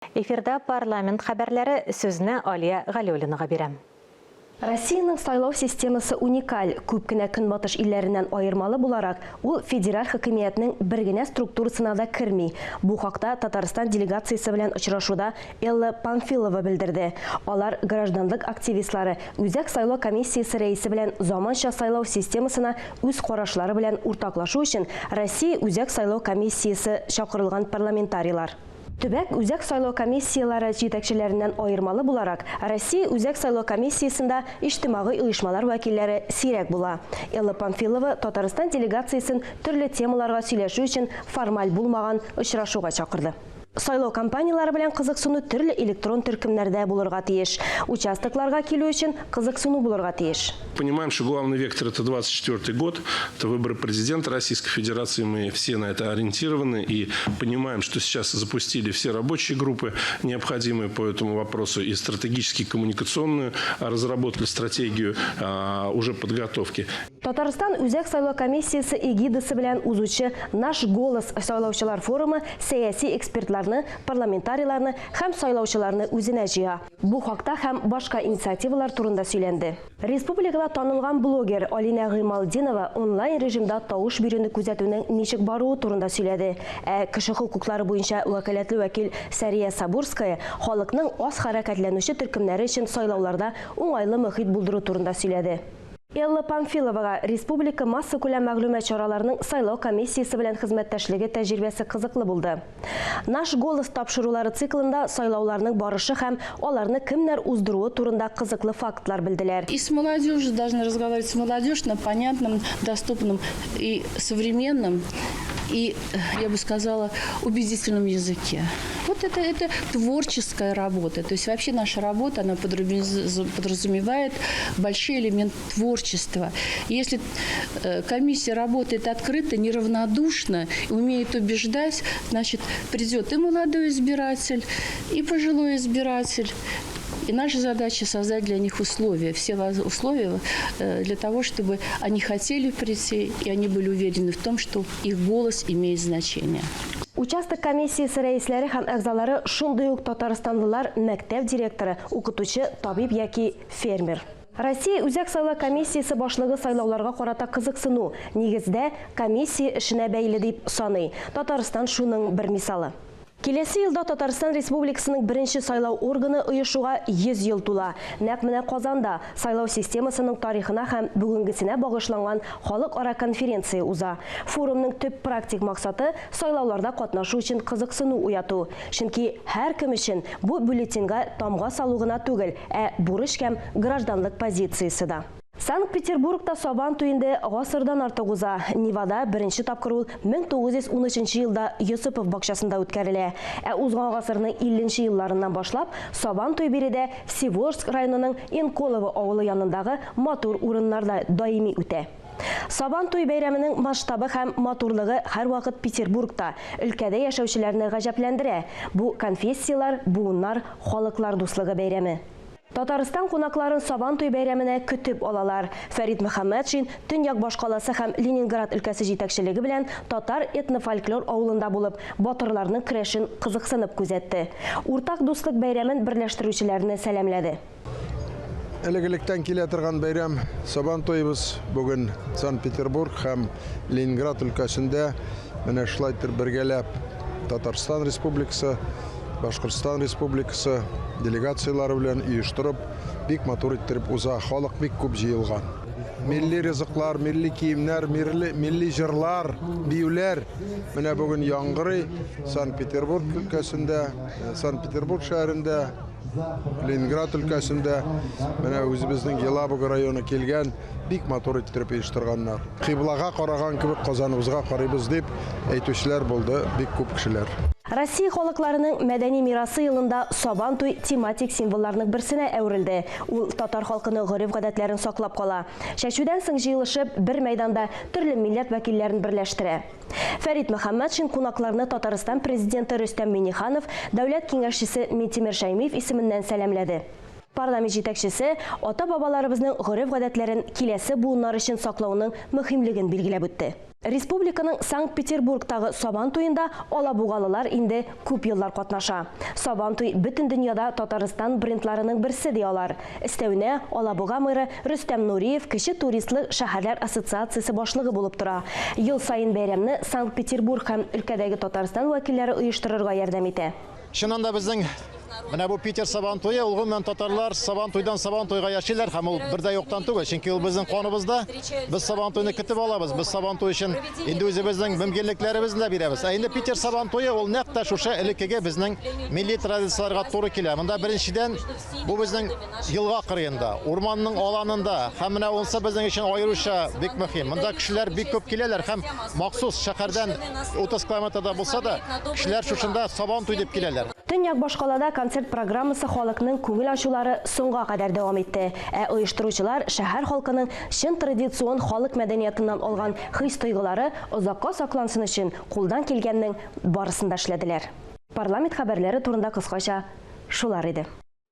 Эфирда парламент хабарлары сөзіне Алия Галиуллинаға берем. Россияның сайлау системасы уникаль. Күп кенә көнбатыш илләреннән айырмалы буларак, ул федераль хакимиятның бер генә структурасына да керми. Бу хакта Татарстан делегациясе белән очрашуда Элла Памфилова белдерде. Алар гражданлык активистлары Үзәк сайлау комиссиясе рәисе белән заманча сайлау системасына үз карашлары белән уртаклашу өчен Россия Үзәк сайлау комиссиясе чакырылган парламентарийлар. Төбәк үзәк сайлау комиссиялары җитәкчеләреннән айырмалы буларак, Россия үзәк сайлау комиссиясында иҗтимагый оешмалар вәкилләре сирәк була. Элла Памфилова Татарстан делегациясын төрле темаларга сөйләшү өчен формаль булмаган очрашуга чакырды. Сайлау кампаниялары белән кызыксыну төрле электрон төркемнәрдә булырга тиеш. Участокларга килү өчен кызыксыну булырга тиеш. Понимаем, что главный вектор – это 24 год, это выборы президента Российской Федерации. Мы все на это ориентированы и понимаем, что сейчас запустили все рабочие группы, необходимые по этому вопросу, и стратегически коммуникационную, разработали стратегию уже подготовки. Татарстан үзәк сайлау комиссиясе эгидасы белән узучы «Наш голос» сайлаучылар форумы сәяси экспертларны, парламентарийларны һәм сайлаучыларны үзенә җыя. Бу хакта һәм башка инициативалар турында сөйләнде. Республикада танылган блогер Алина Гыймалдинова онлайн режимда тавыш бирүне күзәтүнең ничек баруы турында сөйләде. Кеше хокуклары буенча вәкаләтле вәкил Сәрия Сабурская халыкның аз хәрәкәтләнүче төркемнәре өчен сайлауларда уңайлы мөхит булдыру турында сөйләде. Элла Памфиловага республика масса күләм мәгълүмат чараларының сайлау комиссиясе белән хезмәттәшлеге тәҗрибәсе кызыклы булды. Наш голос тапшырулары циклында сайлауларның барышы һәм аларны кемнәр уздыруы турында кызыклы фактлар белделәр. И с молодежью должны разговаривать с молодежью на понятном, доступном и современном, и, я бы сказала, убедительном языке. Вот это творческая работа. То есть вообще наша работа, она подразумевает большой элемент творчества. Если комиссия работает открыто, неравнодушно, умеет убеждать, значит, придет и молодой избиратель, и пожилой избиратель. И наша задача создать для них условия, все условия для того, чтобы они хотели прийти, и они были уверены в том, что их голос имеет значение. Участок комиссиясе рәисләре һәм әгъзалары шундый ук татарстанлылар, мәктәп директоры, укытучы, табиб яки фермер. Россия үзәк сайлау комиссиясе башлыгы сайлауларга карата кызыксыну нигездә комиссия эшенә бәйле дип саный. Татарстан шуның бер мисалы. Киләсе елда Татарстан Республикасының беренче сайлау органы оешуга 100 ел тула. Нәкъ менә Казанда сайлау системасының тарихына һәм бүгенгесенә багышланган халыкара конференция уза. Форумның төп практик максаты сайлауларда катнашу өчен кызыксыну уяту. Чөнки һәркем өчен бу бюллетеньга тамга салу гына түгел, бурыч һәм гражданлык позициясе да. Санкт-Петербургта Сабан туенде гасырдан артык уза. Невада беренче тапкыр ул 1913 елда Йосипов бакчасында үткәрелә. Узган гасырның 50 елларыннан башлап Сабан туй биредә Всеволожск районының Инколово авылы янындагы матур урыннарда даими үтә. Сабан туй бәйрәменең масштабы һәм матурлыгы һәрвакыт Петербургта, өлкәдә яшәүчеләрне гаҗәпләндерә. Бу конфессиялар, буыннар, халыклар дуслыгы бәйрәме. Татарстан кунакларын Сабан туй бәйрәменә көтеп алалар. Фәрит Мөхәммәтшин Төньяк башкаласы һәм Ленинград өлкәсе җитәкчелеге белән татар этнофольклор авылында булып, батырларның көрәшен кызыксынып күзәтте. Уртак дуслык бәйрәмен берләштерүчеләрне сәламләде. Элек-электән килә торган бәйрәм Сабан туйыбыз бүген Санкт-Петербург һәм Ленинград өлкәсендә менә шулай бергәләп Татарстан Республикасы, Башкортстан Республикасы делегациялары белән оештырып, бик матур иттереп уза. Халык бик күп җыелган. Милли ризыклар, милли киемнәр, милли җырлар, биюләр менә бүген яңгырый Санкт-Петербург өлкәсендә, Санкт-Петербург шәһәрендә, Ленинград өлкәсендә менә үзебезнең Елабуга районы килгән, бик матур иттереп оештырганнар. Кыйблага караган кебек Казаныбызга карыйбыз дип әйтүчеләр булды, бик күп кешеләр. Россия халыкларының мәдәни мирасы елында Сабан туй тематик символларның берсенә әверелде. Ул татар халкының гореф-гадәтләрен саклап кала. Чәчүдән соң җыелышып, бер мәйданда төрле милләт вәкилләрен берләштерә. Фәрит Мөхәммәтшин кунакларны Татарстан президенты Рөстәм Миңнеханов, дәүләт киңәшчесе Минтимер Шәймиев исеменнән сәламләде. Парламент җитәкчесе ата-бабаларыбызның гореф-гадәтләрен киләсе буыннар өчен саклауның мөһимлеген билгеләп үтте. Республиканың Санкт-Петербургтағы Сабан туйында алабугалылар инде күп еллар катнаша. Сабан туй бүтін дөньяда Татарстан брендларының берсе ди алар. Истәүнә алабуга мэры Рөстәм Нуриев кече туристлык шәһәрләр ассоциациясе башлыгы булып тора. Ел сайын бәйрәмне Санкт-Петербург һәм өлкәдәге Татарстан вәкилләре оештырырга ярдәм итә. Шуннан да безнең менә бу Питер Сабан туе, ул гомумән татарлар Сабан туйдан Сабан туйга яшиләр һәм ул бердә юктан түгел, чөнки ул безнең каныбызда. Без Сабан туйны көтеп алабыз. Без Сабан туй өчен инде үзебезнең мөмкинлекләребезне бирәбез. Инде Питер Сабан туе ул нәкъ тә шушы элеккегә безнең милли традицияларга туры килә. Монда беренчедән бу безнең елга кырыенда, урманның аланында һәм менә унсы безнең өчен аеруча бик мөһим. Монда кешеләр бик күп киләләр һәм махсус шәһәрдән 30 километрда булса да кешеләр шушында Сабан туй дип киләләр. Төньяк башкалада концерт программасы халыкның күңел ачулары соңга кадәр дәвам итте. Ә оештыручылар шәһәр халкының чын традицион халык мәдәниятыннан алган хис-тойгылары озакка саклансын өчен кулдан килгәннең барысын да эшләделәр. Парламент хәбәрләре турында кыскача шулар иде.